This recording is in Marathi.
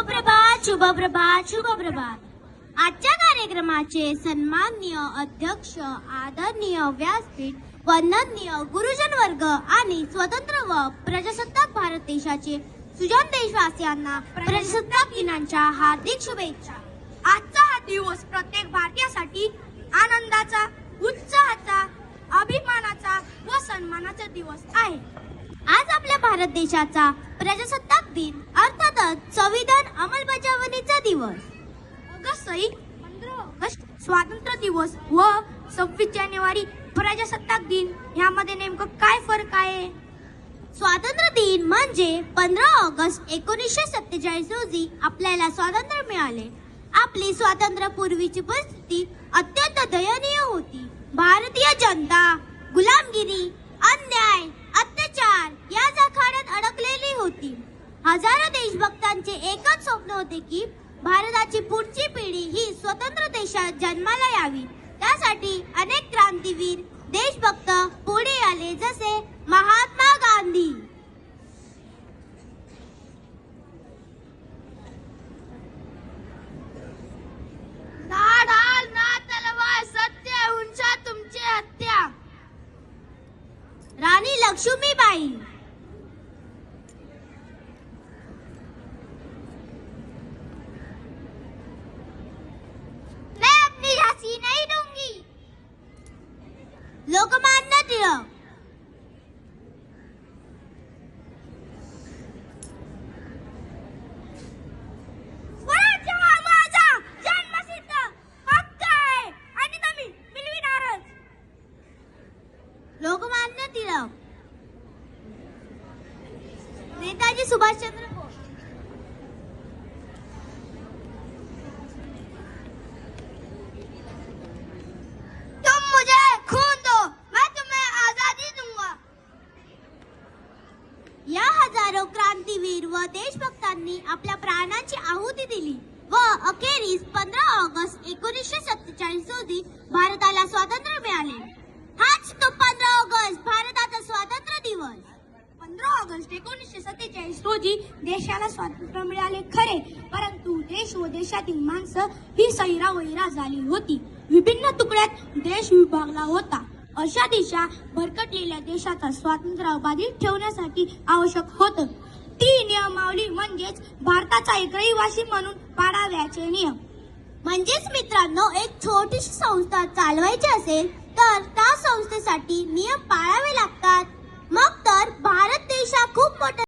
शुभ प्रभात. आजच्या कार्यक्रमाचे सन्माननीय अध्यक्ष, आदरणीय व्यासपीठ, वंदनीय गुरुजन वर्ग आणि स्वतंत्र व प्रजासत्ताक भारत देशाचे सुजाण देशवासियांना प्रजासत्ताक दिनाच्या हार्दिक शुभेच्छा. आजचा हा दिवस प्रत्येक भारतीयासाठी आनंदाचा, उत्साहाचा, अभिमानाचा व सन्मानाचा दिवस आहे. आज आपल्या भारत देशाचा प्रजासत्ताक दिन अर्थातच संविधान अंमलबजावणीचा दिवस. 15 ऑगस्ट स्वातंत्र्य दिवस व 26 जानेवारी प्रजासत्ताक दिन यामध्ये नेमकं काय फरक आहे? स्वातंत्र्य दिन म्हणजे 15 ऑगस्ट 1947 रोजी आपल्याला स्वातंत्र्य मिळाले. आपली स्वातंत्र्यापूर्वीची परिस्थिती अत्यंत दयनीय होती. भारतीय जनता गुलामगिरी, अन्याय, अत्याचार या जाळ्यात अडकलेली होती. हजारो देशभक्तांचे एकच स्वप्न होते की भारताची पुढची पिढी ही स्वतंत्र देशात जन्माला यावी. त्यासाठी अनेक क्रांतीवीर, देशभक्त पुढे आले, जसे महात्मा गांधी. ना ढाल ना तलवार, सत्य उंचा तुमची हत्या. राणी लक्ष्मीबाई. मैं अपनी झांसी नहीं दूंगी. लोकमान्य टिळक. स्वराज्य हा माझा जन्मसिद्ध हक्क आहे आणि तो मी मिळविणारच. लोकमान्य टिळक. नेताजी सुभाषचंद्र बोस. तुम मुझे खून दो, मैं तुम्हें आजादी दूंगा. या हजारो क्रांतीवीर व देशभक्तांनी आपल्या प्राणांची आहुती दिली व अखेरीस 15 ऑगस्ट 1947 रोजी भारताला स्वातंत्र्य मिळाले. हाच तो 15 ऑगस्ट भारताचा स्वातंत्र्य दिवस. 15 ऑगस्ट 1947 रोजी देशाला स्वातंत्र्य मिळाले खरे, परंतु देश व देशातील माणसं ही सैरावैरा झाली होती. विभिन्न तुकड्यात देश विभागला होता. अशा दिशा भरकटलेल्या देशाचा स्वातंत्र्य बाधित ठेवण्यासाठी आवश्यक होतं ती नियमावली म्हणजेच भारताचा एक रहिवासी म्हणून पाडाव्याचे नियम. म्हणजेच मित्रांनो, एक छोटीशी संस्था चालवायची असेल तर त्या संस्थेसाठी नियम पाळावे लागतात. मग तर भारत देश हा खूप मोठा